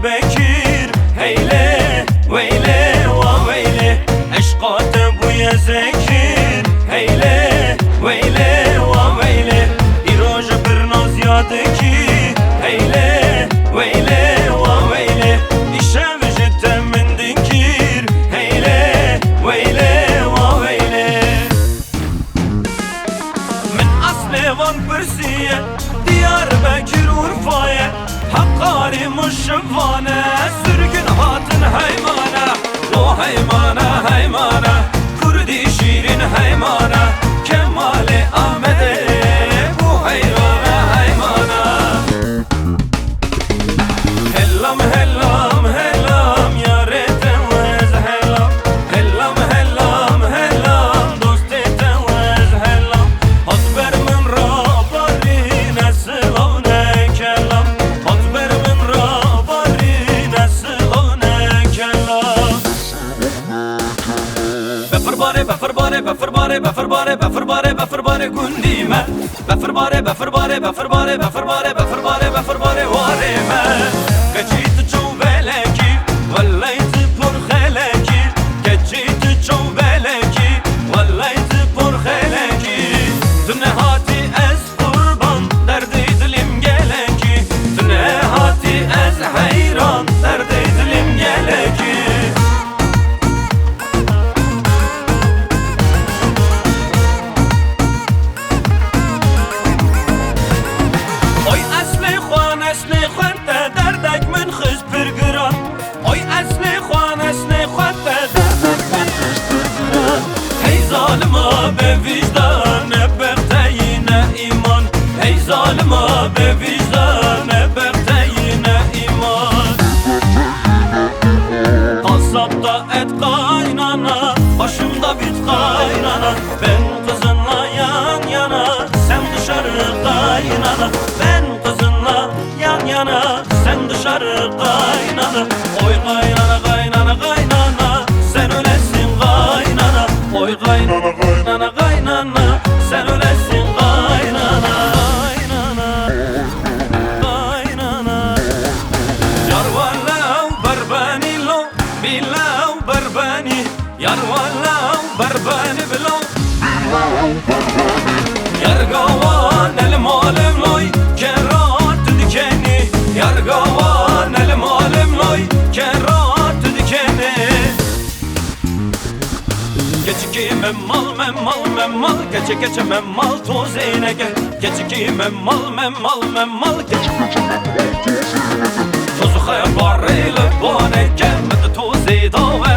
Bekir heyle veyle va veyle eşkate bu ya zekir heyle veyle va veyle iroj bir naz yadeki heyle veyle va veyle işe vejete min dinkir heyle veyle va veyle min asle van persiye diyar bekir urfaya hakları muşvane sürgün hatın heymana o heymana heymana kurdi şirin heymana kemale ahmede bu heyrana heymana hellam hellam hellam yare tevez hellam hellam hellam hellam doste tevez hellam hasber min rabari neslavne kellam Befirbare gundime Befirbare varime Geçit çuvveleki Vallayt pur kheleki Geçit çuvveleki Vallayt pur kheleki Tüne hati ez kurban Derdi dilim geleki Tüne hati ez hayran Derdi dilim geleki be vicdan berteyine iman Ey zalima be vicdan berteyine iman Kasapta et kaynana Başımda bit kaynana Ben kızınla yan yana Sen dışarı kaynana Ben kızınla yan yana Sen dışarı kaynana Oy kaynana kaynana kaynana Sen ölesin kaynana Oy kaynana kaynana kaynana Sen ölesin kaynana Kaynana Kaynana Yar vallav berbani lo Billav berbani Yar vallav berbani bilo Yar gavan el malem loy Kerat dikeni Yar gavan el malem loy Kerat dikeni Geçiki memmal Geçe geçe memmal tozine gel Geçiki memmal Geçe geçe memmal tozine gel Tozu hayal barıyla bane gel Mede tozi dave